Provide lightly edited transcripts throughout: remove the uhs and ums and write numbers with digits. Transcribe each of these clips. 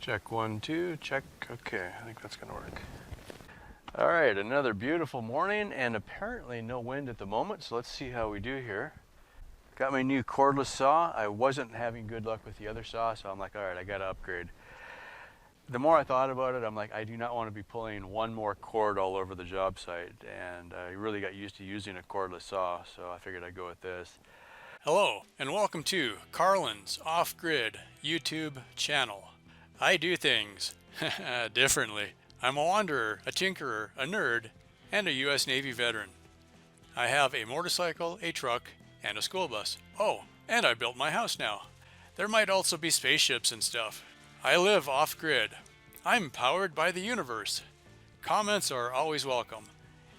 Check 1, 2, check. Okay, I think that's gonna work. All right, another beautiful morning and apparently no wind at the moment, so let's see how we do here. Got my new cordless saw. I wasn't having good luck with the other saw, so I'm like, all right, I gotta upgrade. The more I thought about it, I'm like, I do not want to be pulling one more cord all over the job site, and I really got used to using a cordless saw, so I figured I'd go with this. Hello, and welcome to Carlin's Off-Grid YouTube channel. I do things differently. I'm a wanderer, a tinkerer, a nerd, and a U.S. Navy veteran. I have a motorcycle, a truck, and a school bus. Oh, and I built my house now. There might also be spaceships and stuff. I live off-grid. I'm powered by the universe. Comments are always welcome.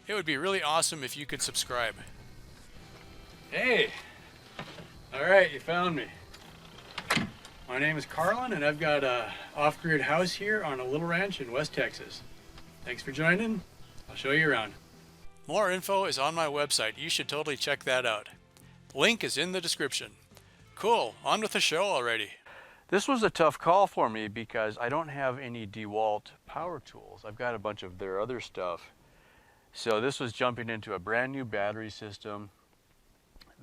It would be really awesome if you could subscribe. Hey! Alright, you found me. My name is Carlin, and I've got a off-grid house here on a little ranch in West Texas. Thanks for joining. I'll show you around. More info is on my website. You should totally check that out. Link is in the description. Cool, on with the show already. This was a tough call for me because I don't have any Dewalt power tools. I've got a bunch of their other stuff. So this was jumping into a brand new battery system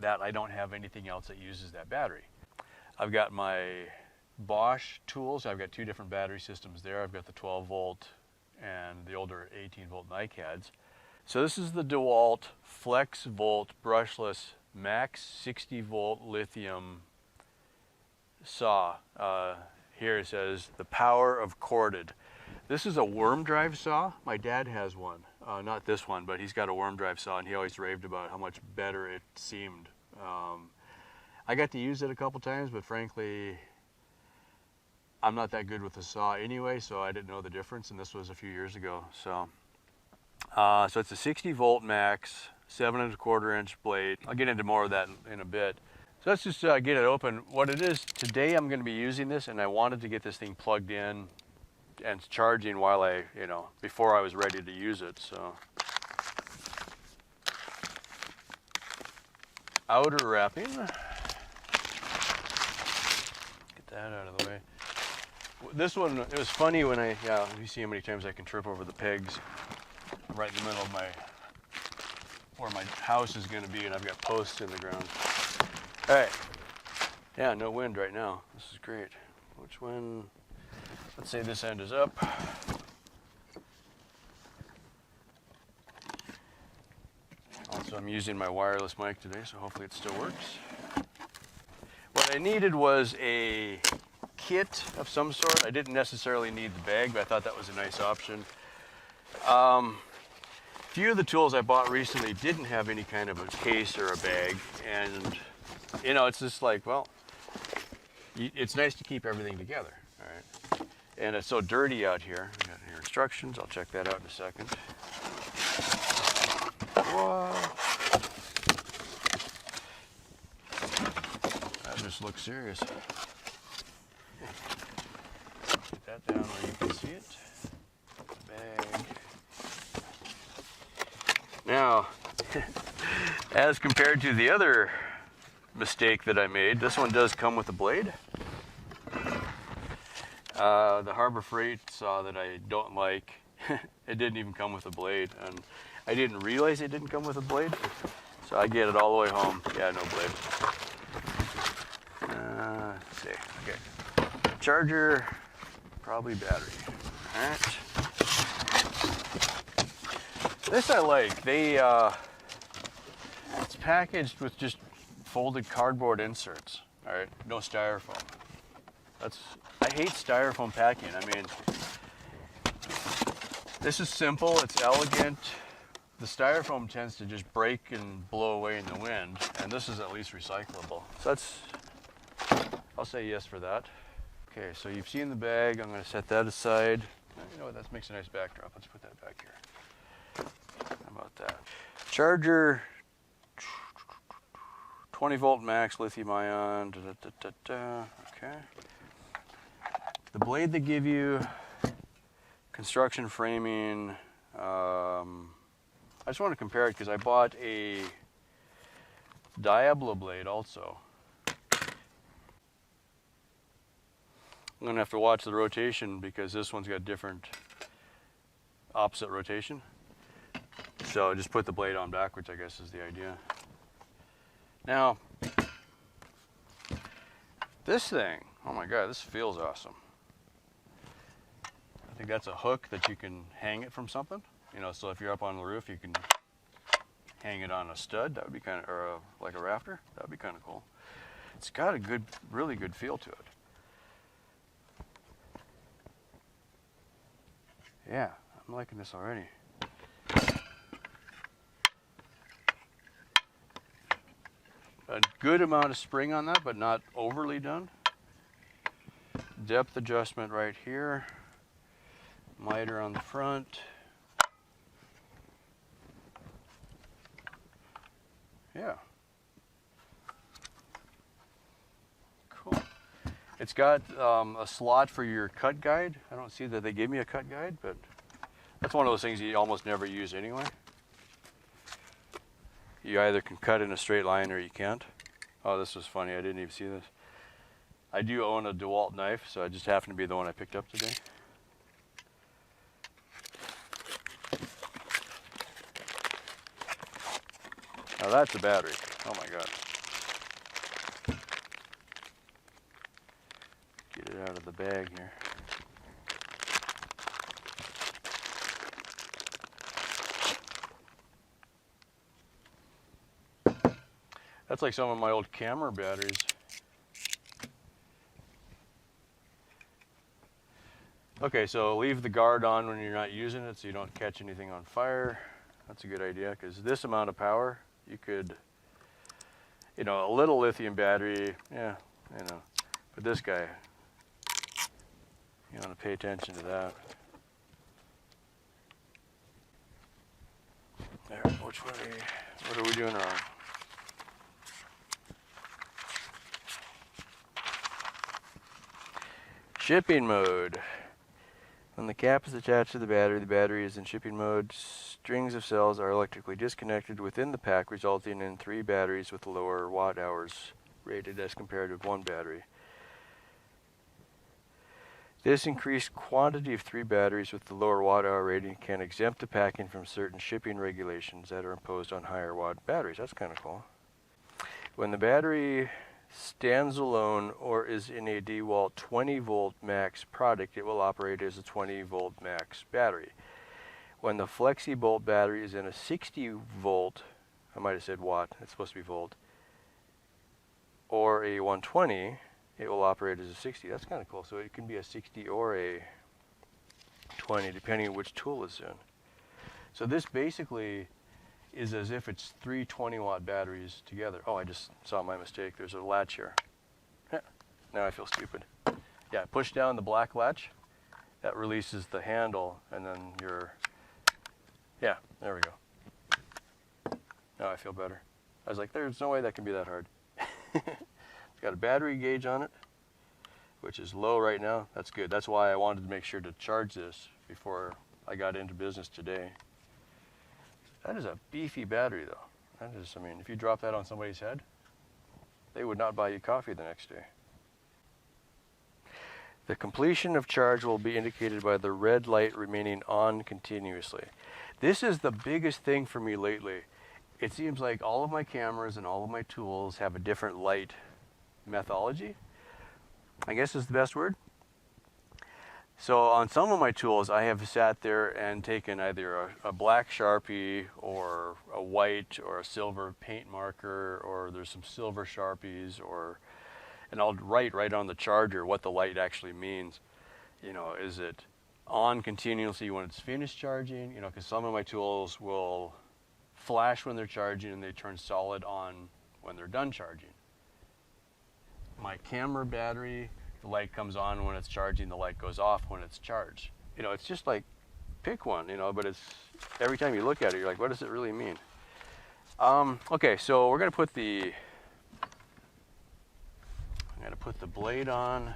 that I don't have anything else that uses that battery. I've got my Bosch tools. I've got two different battery systems there. I've got the 12 volt and the older 18 volt NiCads. So this is the Dewalt FlexVolt brushless max 60 volt lithium saw. Here it says the power of corded. This is a worm drive saw. My dad has one, not this one, but he's got a worm drive saw, and he always raved about how much better it seemed. I got to use it a couple times, but frankly, I'm not that good with the saw anyway, so I didn't know the difference, and this was a few years ago. So it's a 60 volt max, 7 1/4 inch blade. I'll get into more of that in a bit. So let's just get it open. What it is, today I'm going to be using this, and I wanted to get this thing plugged in and charging while before I was ready to use it. So outer wrapping. Get that out of the way. This one, it was funny when you see how many times I can trip over the pegs right in the middle of where my house is going to be, and I've got posts in the ground. All right. Yeah, no wind right now. This is great. Which one? Let's say this end is up. Also, I'm using my wireless mic today, so hopefully it still works. What I needed was a kit of some sort. I didn't necessarily need the bag, but I thought that was a nice option. Few of the tools I bought recently didn't have any kind of a case or a bag, and it's just like, well, it's nice to keep everything together, all right? And it's so dirty out here. We got your instructions. I'll check that out in a second. Whoa. That just looks serious. Get that down where you can see it. Bag. Now, as compared to the other mistake that I made, this one does come with a blade. The Harbor Freight saw that I don't like, it didn't even come with a blade, and I didn't realize it didn't come with a blade, so I get it all the way home. Yeah, no blade. Let's see. Okay. Charger, probably battery. All right. This I like. It's packaged with just folded cardboard inserts. All right, no styrofoam. I hate styrofoam packing. I mean, this is simple. It's elegant. The styrofoam tends to just break and blow away in the wind, and this is at least recyclable. So I'll say yes for that. Okay, so you've seen the bag. I'm going to set that aside. You know what? That makes a nice backdrop. Let's put that back here. How about that? Charger, 20 volt max lithium ion. Okay. The blade they give you, construction framing. I just want to compare it because I bought a Diablo blade also. I'm gonna have to watch the rotation because this one's got different opposite rotation. So just put the blade on backwards, I guess is the idea. Now, this thing, oh my God, this feels awesome. I think that's a hook that you can hang it from something. You know, so if you're up on the roof, you can hang it on a stud. That would be kind of, or like a rafter. That would be kind of cool. It's got a good, really good feel to it. Yeah, I'm liking this already. A good amount of spring on that, but not overly done. Depth adjustment right here. Miter on the front. Yeah. Cool. It's got a slot for your cut guide. I don't see that they gave me a cut guide, but that's one of those things you almost never use anyway. You either can cut in a straight line or you can't. Oh, this was funny. I didn't even see this. I do own a Dewalt knife, so it just happened to be the one I picked up today. Now that's a battery. Oh my God. Get it out of the bag here. That's like some of my old camera batteries. Okay, so leave the guard on when you're not using it so you don't catch anything on fire. That's a good idea because this amount of power, you could, you know, a little lithium battery, yeah, you know, but this guy, you want to pay attention to that. There, which way, what are we doing wrong? Shipping mode. When the cap is attached to the battery is in shipping mode. Strings of cells are electrically disconnected within the pack, resulting in 3 batteries with lower watt hours rated as compared with 1 battery. This increased quantity of 3 batteries with the lower watt hour rating can exempt the packing from certain shipping regulations that are imposed on higher watt batteries. That's kind of cool. When the battery stands alone or is in a Dewalt 20 volt max product, it will operate as a 20 volt max battery. When the FlexVolt battery is in a 60 volt, I might have said watt, it's supposed to be volt, or a 120, it will operate as a 60. That's kind of cool. So it can be a 60 or a 20 depending on which tool it's in. So this basically is as if it's 3 20-watt batteries together. Oh, I just saw my mistake. There's a latch here. Yeah. Now I feel stupid. Yeah, push down the black latch. That releases the handle, and then your... Yeah, there we go. Now I feel better. I was like, there's no way that can be that hard. It's got a battery gauge on it, which is low right now. That's good. That's why I wanted to make sure to charge this before I got into business today. That is a beefy battery, though. That is, I mean, if you drop that on somebody's head, they would not buy you coffee the next day. The completion of charge will be indicated by the red light remaining on continuously. This is the biggest thing for me lately. It seems like all of my cameras and all of my tools have a different light methodology, I guess is the best word. So on some of my tools, I have sat there and taken either a black Sharpie or a white or a silver paint marker, or there's some silver Sharpies, and I'll write right on the charger what the light actually means. You know, is it on continuously when it's finished charging? You know, because some of my tools will flash when they're charging and they turn solid on when they're done charging. My camera battery, the light comes on when it's charging, the light goes off when it's charged. You know, it's just like, pick one, you know, but it's, every time you look at it, you're like, what does it really mean? Okay, so we're gonna put the, I'm gonna put the blade on,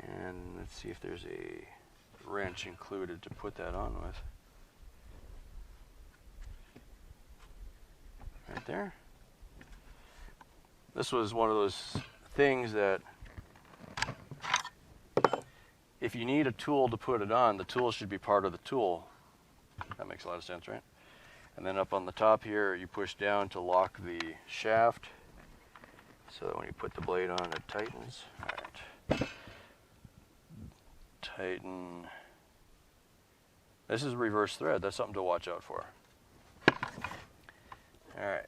and let's see if there's a wrench included to put that on with. Right there. This was one of those things that if you need a tool to put it on, the tool should be part of the tool. That makes a lot of sense, right? And then up on the top here, you push down to lock the shaft so that when you put the blade on, it tightens. All right. Tighten. This is a reverse thread. That's something to watch out for. All right,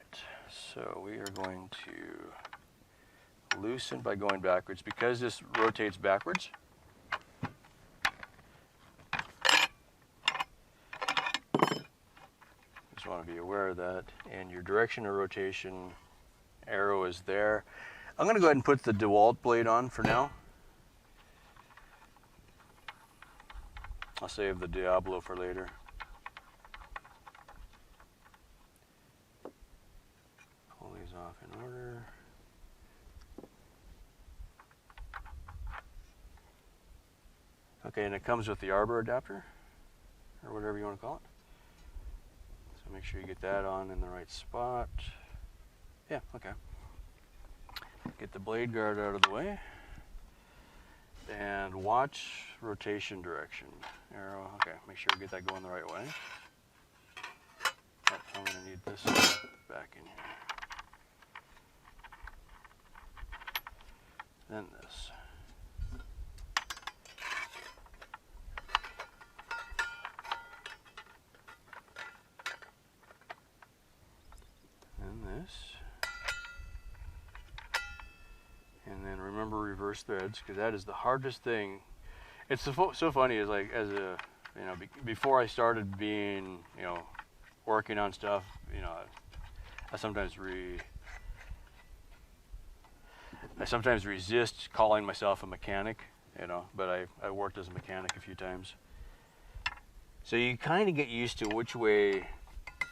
so we are going to loosen by going backwards. Because this rotates backwards, just want to be aware of that. And your direction of rotation arrow is there. I'm going to go ahead and put the Dewalt blade on for now. I'll save the Diablo for later. Pull these off in order. Okay, and it comes with the arbor adapter, or whatever you want to call it. So make sure you get that on in the right spot. Yeah, okay. Get the blade guard out of the way. And watch rotation direction. Arrow, okay, make sure we get that going the right way. Oh, I'm going to need this back in here. Then this. And this. And then remember reverse threads, because that is the hardest thing. It's so funny, is like, as a, you know, before I started being, you know, working on stuff, you know, I sometimes resist calling myself a mechanic, you know, but I worked as a mechanic a few times. So you kind of get used to which way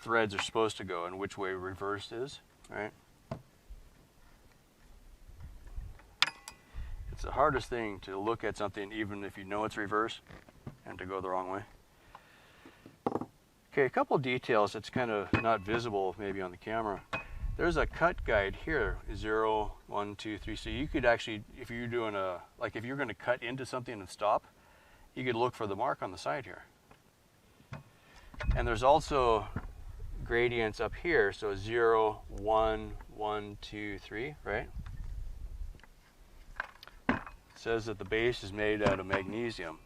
threads are supposed to go and which way reverse is, right? It's the hardest thing to look at something even if you know it's reverse and to go the wrong way. Okay, a couple of details that's kind of not visible maybe on the camera. There's a cut guide here, 0, 1, 2, 3. So you could actually, if you're doing if you're going to cut into something and stop, you could look for the mark on the side here. And there's also gradients up here, so 0, 1, 1, 2, 3, right? Says that the base is made out of magnesium.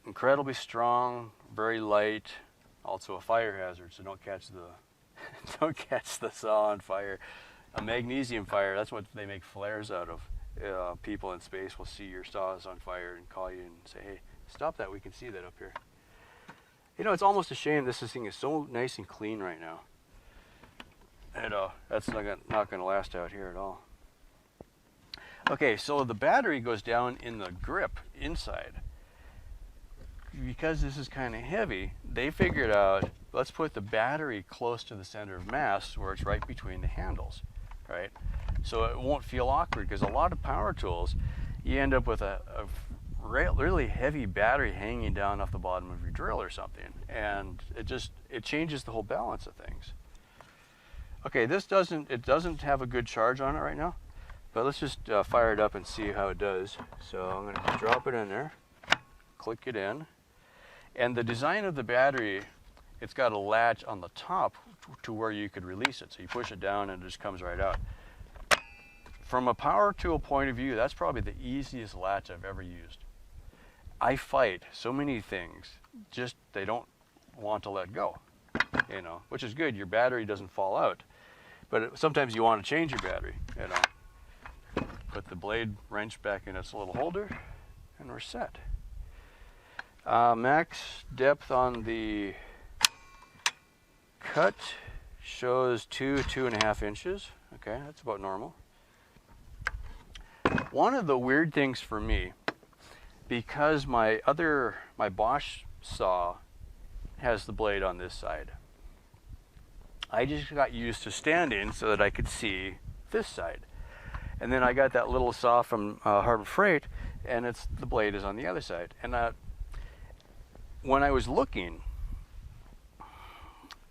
Incredibly strong, very light, also a fire hazard, so don't catch the saw on fire. A magnesium fire, that's what they make flares out of. People in space will see your saws on fire and call you and say, hey, stop that, we can see that up here. You know, it's almost a shame this thing is so nice and clean right now. And that's not going to last out here at all. Okay, so the battery goes down in the grip inside. Because this is kind of heavy, they figured out, let's put the battery close to the center of mass where it's right between the handles, right? So it won't feel awkward, because a lot of power tools, you end up with a really heavy battery hanging down off the bottom of your drill or something, and it changes the whole balance of things. Okay, it doesn't have a good charge on it right now. But let's just fire it up and see how it does. So I'm going to drop it in there, click it in. And the design of the battery, it's got a latch on the top to where you could release it. So you push it down and it just comes right out. From a power tool point of view, that's probably the easiest latch I've ever used. I fight so many things, just they don't want to let go, you know, which is good. Your battery doesn't fall out. But sometimes you want to change your battery, you know. Put the blade wrench back in its little holder, and we're set. Max depth on the cut shows 2.5 inches. Okay, that's about normal. One of the weird things for me, because my Bosch saw has the blade on this side, I just got used to standing so that I could see this side. And then I got that little saw from Harbor Freight, and the blade is on the other side. And when I was looking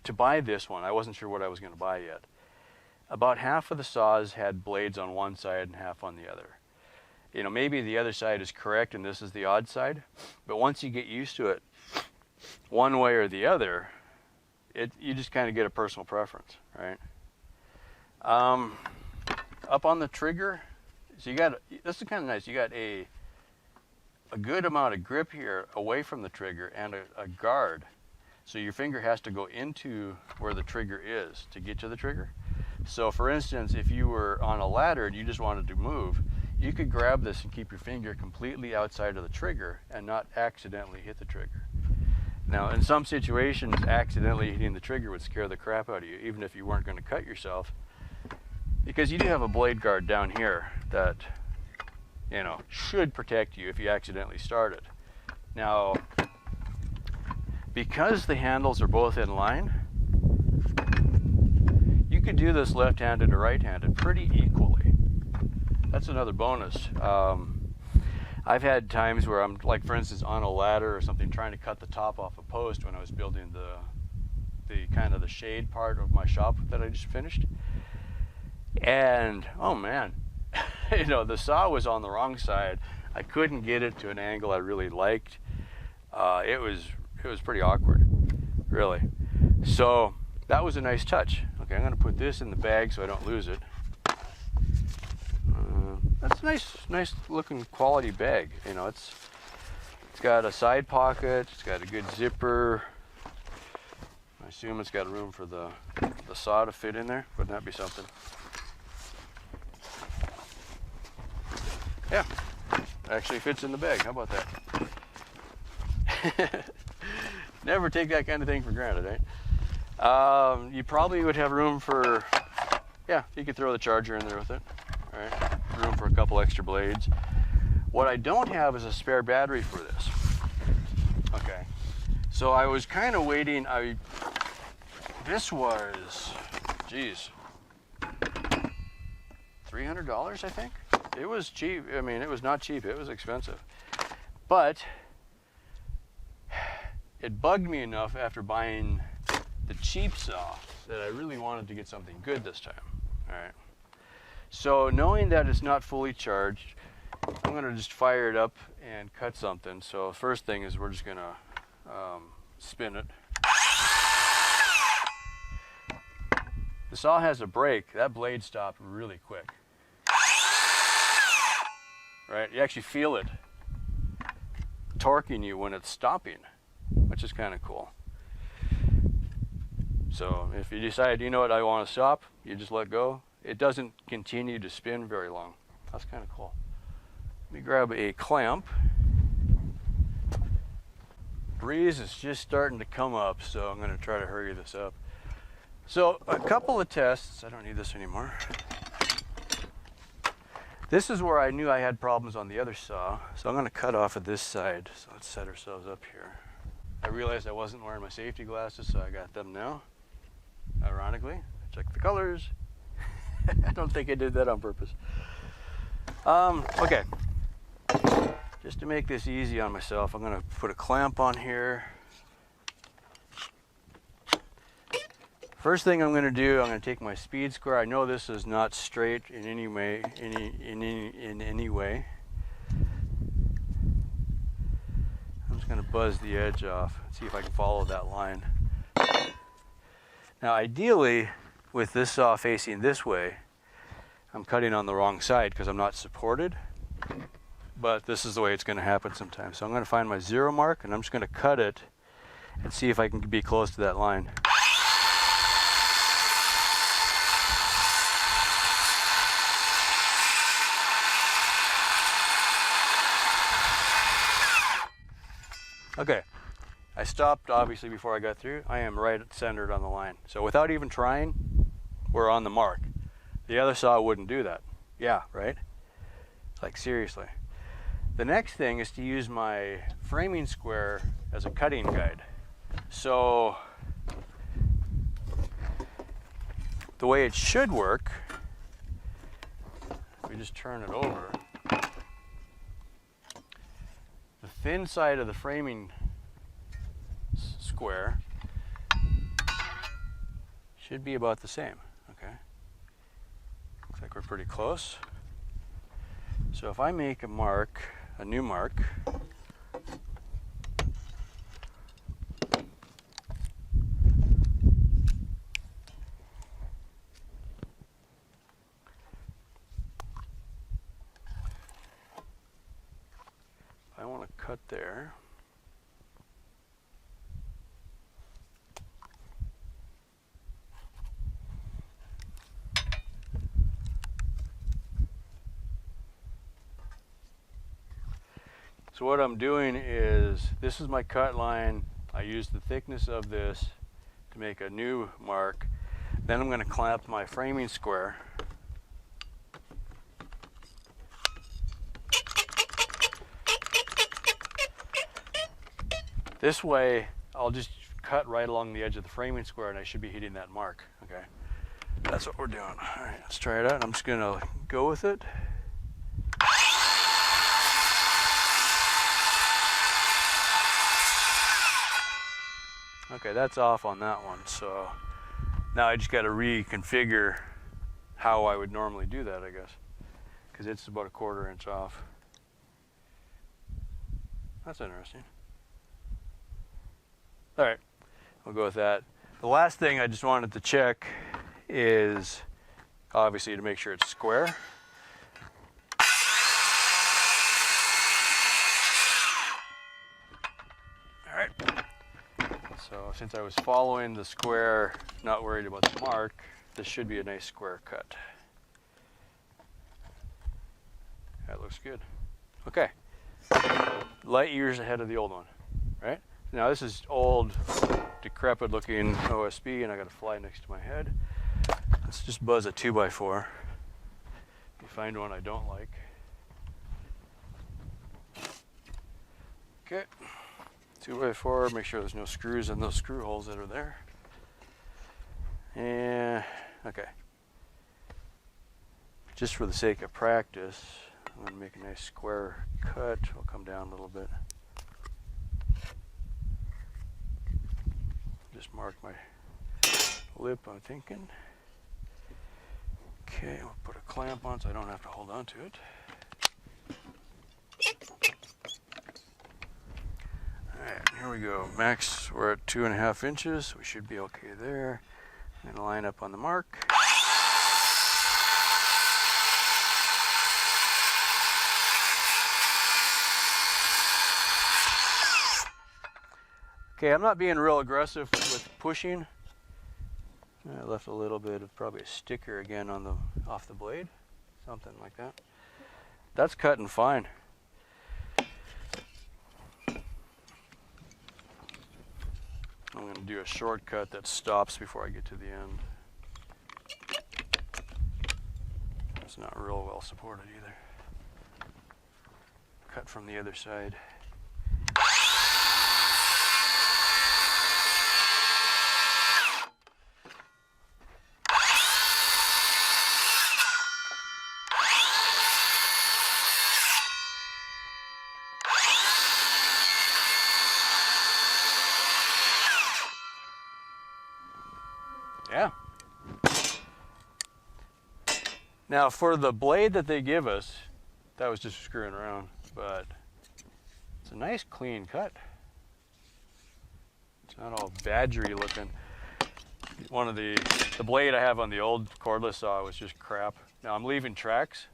to buy this one, I wasn't sure what I was going to buy yet. About half of the saws had blades on one side and half on the other. You know, maybe the other side is correct and this is the odd side, but once you get used to it one way or the other, you just kind of get a personal preference, right? Up on the trigger, so this is kind of nice. You got a good amount of grip here away from the trigger and a guard. So your finger has to go into where the trigger is to get to the trigger. So for instance, if you were on a ladder and you just wanted to move, you could grab this and keep your finger completely outside of the trigger and not accidentally hit the trigger. Now, in some situations, accidentally hitting the trigger would scare the crap out of you, even if you weren't going to cut yourself, because you do have a blade guard down here that, you know, should protect you if you accidentally start it. Now, because the handles are both in line, you could do this left-handed or right-handed pretty equally. That's another bonus. I've had times where I'm, like, for instance, on a ladder or something, trying to cut the top off a post when I was building the kind of the shade part of my shop that I just finished. And, oh man, you know, the saw was on the wrong side. I couldn't get it to an angle I really liked. It was pretty awkward, really. So that was a nice touch. Okay, I'm going to put this in the bag so I don't lose it. That's a nice looking quality bag. You know, it's got a side pocket. It's got a good zipper. I assume it's got room for the saw to fit in there. Wouldn't that be something? Yeah, actually fits in the bag. How about that? Never take that kind of thing for granted, eh? You probably would have room for, yeah, you could throw the charger in there with it. All right, room for a couple extra blades. What I don't have is a spare battery for this. Okay, so I was kind of waiting. This was, geez, $300, I think. It was cheap. I mean, it was not cheap. It was expensive. But it bugged me enough after buying the cheap saw that I really wanted to get something good this time. All right. So knowing that it's not fully charged, I'm going to just fire it up and cut something. So first thing is we're just going to spin it. The saw has a brake. That blade stopped really quick. Right? You actually feel it torquing you when it's stopping, which is kind of cool. So if you decide, you know what, I want to stop, you just let go. It doesn't continue to spin very long. That's kind of cool. Let me grab a clamp. Breeze is just starting to come up, so I'm going to try to hurry this up. So a couple of tests. I don't need this anymore. This is where I knew I had problems on the other saw, so I'm going to cut off of this side. So let's set ourselves up here. I realized I wasn't wearing my safety glasses, so I got them now. Ironically, check the colors. I don't think I did that on purpose. Okay, just to make this easy on myself, I'm going to put a clamp on here. First thing I'm going to do, I'm going to take my speed square. I know this is not straight in any way. In any way. I'm just going to buzz the edge off and see if I can follow that line. Now, ideally, with this saw facing this way, I'm cutting on the wrong side because I'm not supported. But this is the way it's going to happen sometimes. So I'm going to find my 0 mark, and I'm just going to cut it and see if I can be close to that line. Okay, I stopped obviously before I got through. I am right centered on the line. So without even trying, we're on the mark. The other saw wouldn't do that. Yeah, right? Like seriously. The next thing is to use my framing square as a cutting guide. So the way it should work, we just turn it over. The thin side of the framing square should be about the same. Okay, looks like we're pretty close. So if I make a mark, a new mark, I want to cut there. So what I'm doing is, this is my cut line. I use the thickness of this to make a new mark. Then I'm going to clamp my framing square. This way, I'll just cut right along the edge of the framing square and I should be hitting that mark, okay? That's what we're doing. All right, let's try it out. I'm just gonna go with it. Okay, that's off on that one, so now I just gotta reconfigure how I would normally do that, I guess, because it's about a 1/4 inch off. That's interesting. All right, we'll go with that. The last thing I just wanted to check is obviously to make sure it's square. All right. So since I was following the square, not worried about the mark, this should be a nice square cut. That looks good. Okay. Light years ahead of the old one, right? Now this is old, decrepit looking OSB and I got a fly next to my head. Let's just buzz a 2x4. If you find one I don't like. Okay. 2x4, make sure there's no screws in those screw holes that are there. And, okay. Just for the sake of practice, I'm going to make a nice square cut. I'll come down a little bit. Just mark my lip, I'm thinking. Okay, I'll put a clamp on so I don't have to hold on to it. Alright, here we go. Max, we're at 2.5 inches. We should be okay there. And line up on the mark. Okay, I'm not being real aggressive with pushing. I left a little bit of probably a sticker again on the off the blade, something like that. That's cutting fine. I'm going to do a shortcut that stops before I get to the end. It's not real well supported either. Cut from the other side. Yeah. Now for the blade that they give us, that was just screwing around, but it's a nice clean cut. It's not all badgery looking. One of the blade I have on the old cordless saw was just crap. Now I'm leaving tracks.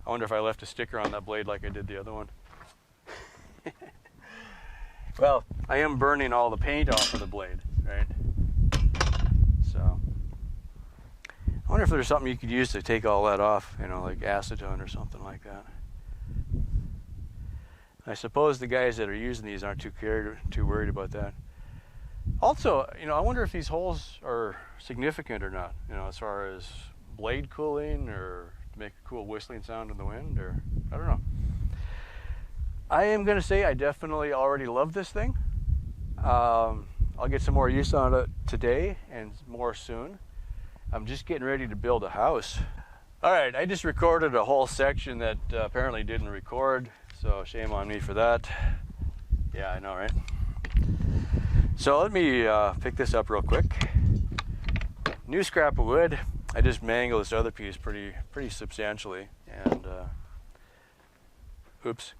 I wonder if I left a sticker on that blade like I did the other one. Well, I am burning all the paint off of the blade, right? So, I wonder if there's something you could use to take all that off, you know, like acetone or something like that. I suppose the guys that are using these aren't too worried about that. Also, you know, I wonder if these holes are significant or not, you know, as far as blade cooling or to make a cool whistling sound in the wind, or I don't know. I am going to say I definitely already love this thing. I'll get some more use on it today and more soon. I'm just getting ready to build a house. All right, I just recorded a whole section that apparently didn't record, so shame on me for that. Yeah, I know, right? So let me pick this up real quick. New scrap of wood. I just mangled this other piece pretty substantially, And oops.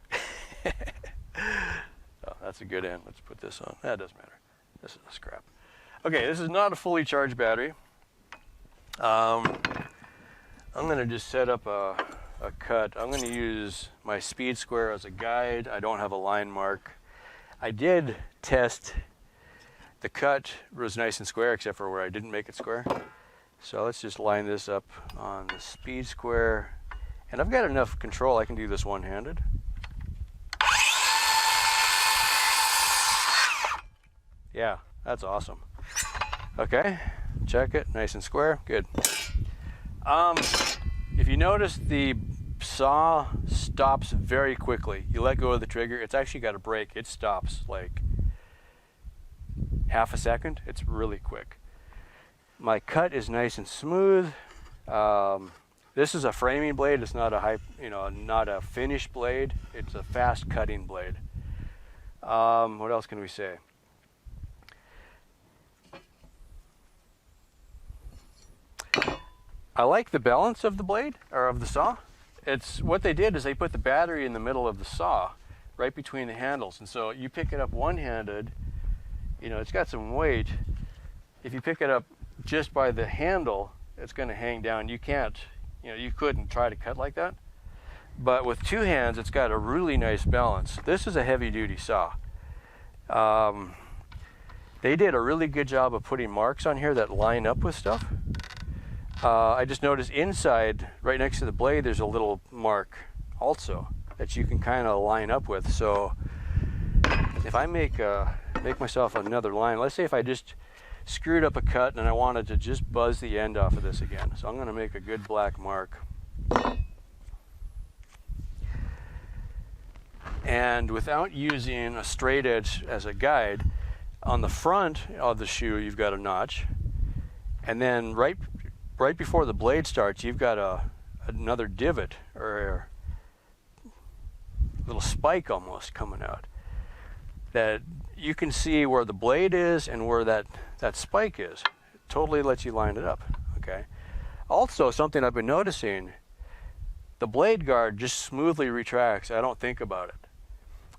Oh, that's a good end. Let's put this on. That doesn't matter. This is scrap. Okay, this is not a fully charged battery. I'm going to just set up a cut. I'm going to use my speed square as a guide. I don't have a line mark. I did test the cut was nice and square except for where I didn't make it square. So let's just line this up on the speed square. And I've got enough control, I can do this one-handed. Yeah, that's awesome. Okay, check it, nice and square, good. If you notice, the saw stops very quickly. You let go of the trigger, it's actually got a brake. It stops like half a second. It's really quick. My cut is nice and smooth. This is a framing blade. It's not a not a finished blade. It's a fast cutting blade. What else can we say? I like the balance of the blade, or of the saw. It's what they did is they put the battery in the middle of the saw, right between the handles. And so you pick it up one-handed, it's got some weight. If you pick it up just by the handle, it's going to hang down. You can't, you couldn't try to cut like that. But with two hands, it's got a really nice balance. This is a heavy-duty saw. They did a really good job of putting marks on here that line up with stuff. I just noticed inside, right next to the blade, there's a little mark also that you can kind of line up with. So if I make myself another line, let's say if I just screwed up a cut and I wanted to just buzz the end off of this again. So I'm going to make a good black mark. And without using a straight edge as a guide, on the front of the shoe you've got a notch, and then right before the blade starts, you've got another divot or a little spike almost coming out that you can see where the blade is and where that spike is. It totally lets you line it up. Okay. Also, something I've been noticing, the blade guard just smoothly retracts. I don't think about it.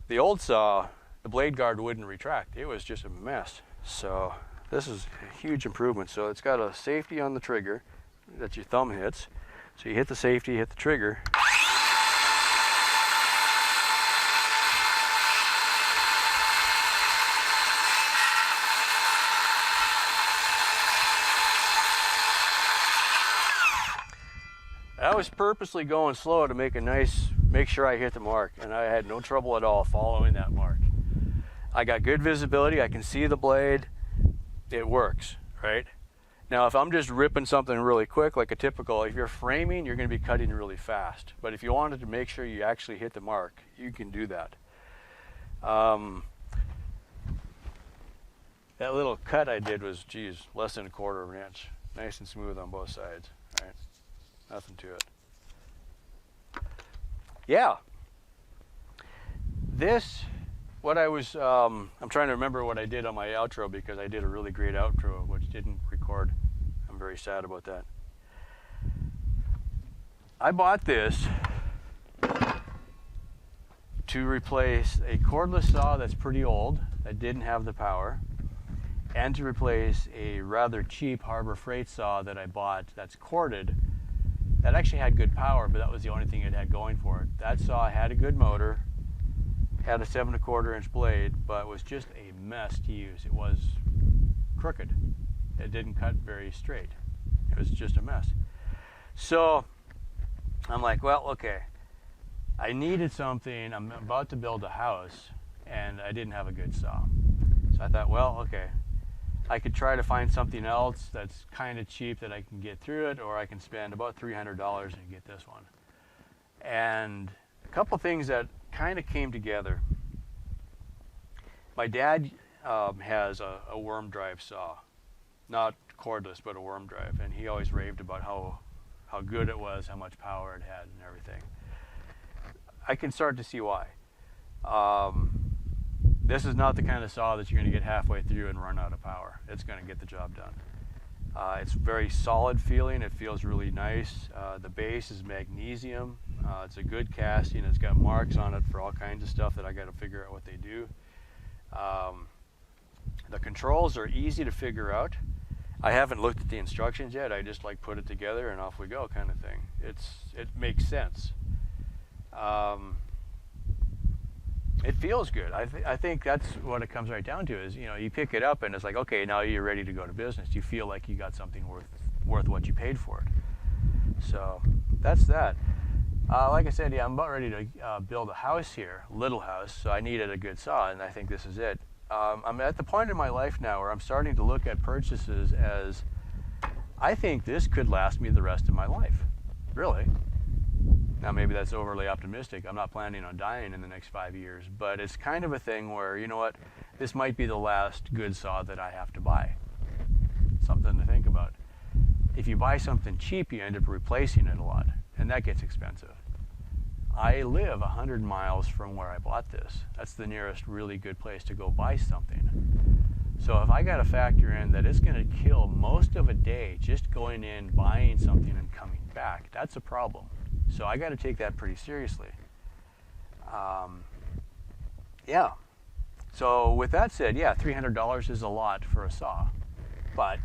The old saw, the blade guard wouldn't retract. It was just a mess. So this is a huge improvement. So it's got a safety on the trigger that your thumb hits. So you hit the safety, hit the trigger. I was purposely going slow to make sure I hit the mark, and I had no trouble at all following that mark. I got good visibility, I can see the blade, it works, right? Now if I'm just ripping something really quick, like if you're framing, you're going to be cutting really fast. But if you wanted to make sure you actually hit the mark, you can do that. That little cut I did was, less than 1/4 of an inch. Nice and smooth on both sides, right? Nothing to it. Yeah. I'm trying to remember what I did on my outro because I did a really great outro which didn't record. I'm very sad about that. I bought this to replace a cordless saw that's pretty old, that didn't have the power, and to replace a rather cheap Harbor Freight saw that I bought that's corded, that actually had good power, but that was the only thing it had going for it. That saw had a good motor, had a 7 1/4 inch blade, but was just a mess to use. It was crooked. It didn't cut very straight. It was just a mess. So I'm like, well, okay. I needed something. I'm about to build a house, and I didn't have a good saw. So I thought, well, okay. I could try to find something else that's kind of cheap that I can get through it, or I can spend about $300 and get this one. And a couple things that kind of came together. My dad has a worm drive saw, not cordless, but a worm drive, and he always raved about how good it was, how much power it had, and everything. I can start to see why. This is not the kind of saw that you're going to get halfway through and run out of power. It's going to get the job done. It's very solid feeling. It feels really nice. The base is magnesium. It's a good casting. It's got marks on it for all kinds of stuff that I got to figure out what they do. The controls are easy to figure out. I haven't looked at the instructions yet. I just like put it together and off we go kind of thing. It makes sense. It feels good. I think that's what it comes right down to is, you know, you pick it up and it's like, okay, now you're ready to go to business. You feel like you got something worth what you paid for it. So that's that. Like I said, yeah, I'm about ready to build a house here, little house, so I needed a good saw, and I think this is it. I'm at the point in my life now where I'm starting to look at purchases as, I think this could last me the rest of my life, really. Now maybe that's overly optimistic. I'm not planning on dying in the next 5 years, but it's kind of a thing where, you know what, this might be the last good saw that I have to buy. Something to think about. If you buy something cheap, you end up replacing it a lot, and that gets expensive. I live 100 miles from where I bought this. That's the nearest really good place to go buy something. So if I got to factor in that it's going to kill most of a day just going in, buying something and coming back, that's a problem. So I got to take that pretty seriously. Yeah. So with that said, yeah, $300 is a lot for a saw. But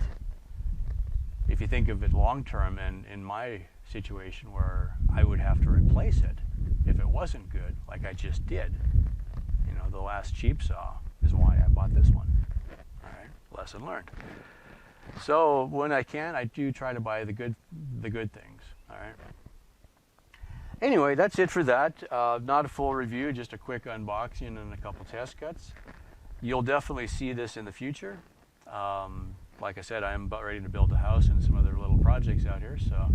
if you think of it long term, and in my situation where I would have to replace it if it wasn't good, like I just did, you know, the last cheap saw is why I bought this one. All right, lesson learned. So when I can, I do try to buy the good things. All right. Anyway, that's it for that. Not a full review, just a quick unboxing and a couple test cuts. You'll definitely see this in the future. Like I said, I'm about ready to build a house and some other little projects out here, so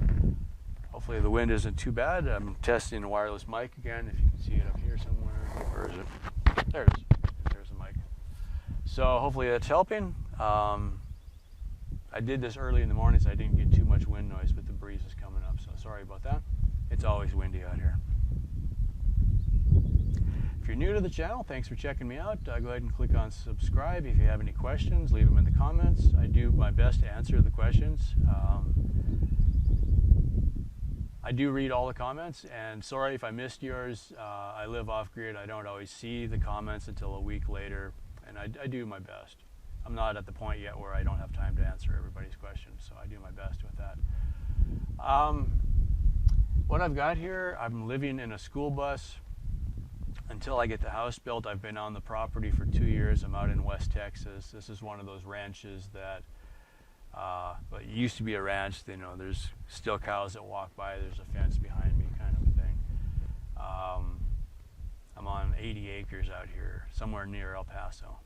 hopefully the wind isn't too bad. I'm testing a wireless mic again, if you can see it up here somewhere. Where is it? There it is. There's the mic. So hopefully that's helping. I did this early in the morning, so I didn't get too much wind noise, but the breeze is coming up, so sorry about that. It's always windy out here. If you're new to the channel, thanks for checking me out. Go ahead and click on subscribe. If you have any questions, leave them in the comments. I do my best to answer the questions. I do read all the comments, and sorry if I missed yours. I live off-grid. I don't always see the comments until a week later, and I do my best. I'm not at the point yet where I don't have time to answer everybody's questions, so I do my best with that. What I've got here, I'm living in a school bus. Until I get the house built, I've been on the property for 2 years. I'm out in West Texas. This is one of those ranches that, well, it used to be a ranch. You know, there's still cows that walk by. There's a fence behind me, kind of a thing. I'm on 80 acres out here, somewhere near El Paso.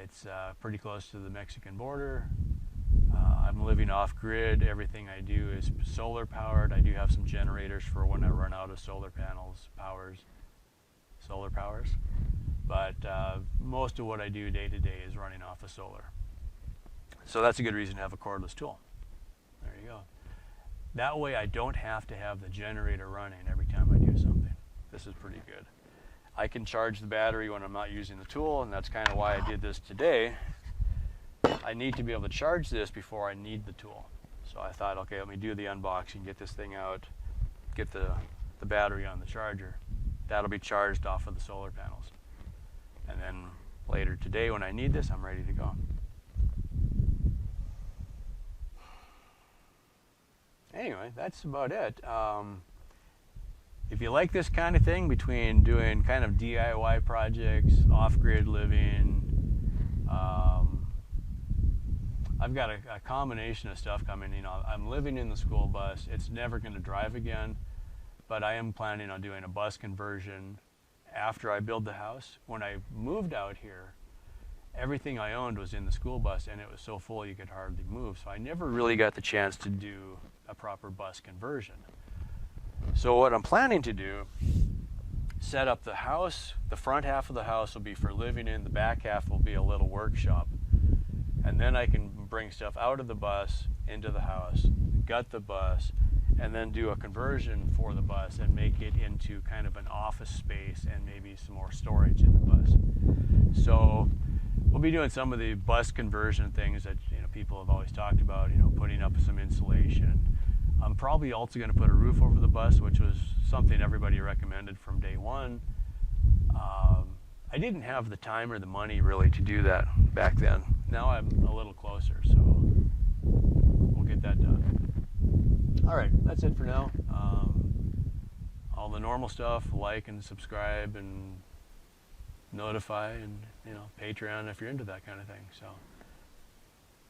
It's pretty close to the Mexican border. I'm living off-grid. Everything I do is solar powered. I do have some generators for when I run out of solar panels, solar powers. But most of what I do day to day is running off of solar. So that's a good reason to have a cordless tool. There you go. That way I don't have to have the generator running every time I do something. This is pretty good. I can charge the battery when I'm not using the tool, and that's kind of why I did this today. I need to be able to charge this before I need the tool. So I thought, okay, let me do the unboxing, get this thing out, get the battery on the charger. That'll be charged off of the solar panels. And then later today when I need this, I'm ready to go. Anyway, that's about it. If you like this kind of thing, between doing kind of DIY projects, off-grid living, I've got a combination of stuff coming. You know, I'm living in the school bus. It's never going to drive again, but I am planning on doing a bus conversion after I build the house. When I moved out here, everything I owned was in the school bus, and it was so full you could hardly move. So I never really got the chance to do a proper bus conversion. So what I'm planning to do, set up the house. The front half of the house will be for living in. The back half will be a little workshop. And then I can bring stuff out of the bus into the house, gut the bus, and then do a conversion for the bus and make it into kind of an office space and maybe some more storage in the bus. So we'll be doing some of the bus conversion things that people have always talked about. Putting up some insulation. I'm probably also going to put a roof over the bus, which was something everybody recommended from day one. I didn't have the time or the money really to do that back then. Now I'm a little closer, so we'll get that done. All right, that's it for now. All the normal stuff, like and subscribe and notify, and Patreon if you're into that kind of thing. So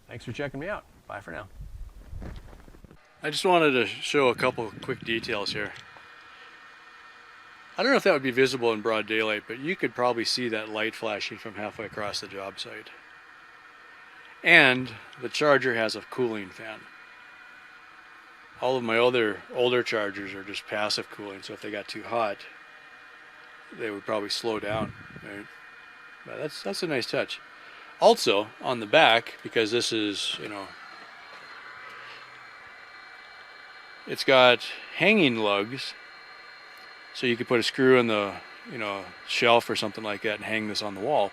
thanks for checking me out. Bye for now. I just wanted to show a couple quick details here. I don't know if that would be visible in broad daylight, but you could probably see that light flashing from halfway across the job site. And the charger has a cooling fan. All of my other older chargers are just passive cooling, so if they got too hot, they would probably slow down. Right? But that's a nice touch. Also, on the back, because this is, it's got hanging lugs, so you could put a screw in the, shelf or something like that and hang this on the wall.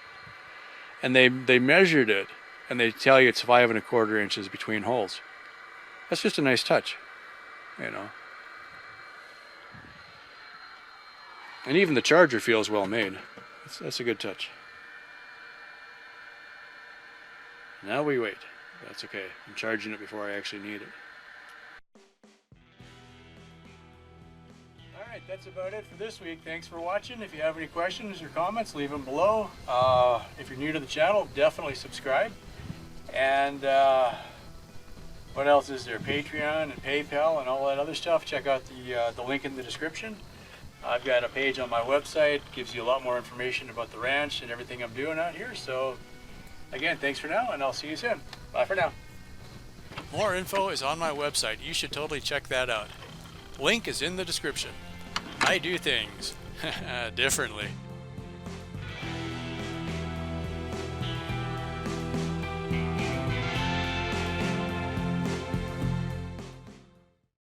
And they measured it, and they tell you it's 5 1/4 inches between holes. That's just a nice touch, And even the charger feels well made. That's a good touch. Now we wait. That's okay. I'm charging it before I actually need it. Alright, that's about it for this week. Thanks for watching. If you have any questions or comments, leave them below. If you're new to the channel, definitely subscribe. And what else is there? Patreon and PayPal and all that other stuff. Check out the link in the description. I've got a page on my website. Gives you a lot more information about the ranch and everything I'm doing out here. So again, thanks for now, and I'll see you soon. Bye for now. More info is on my website. You should totally check that out. Link is in the description. I do things differently.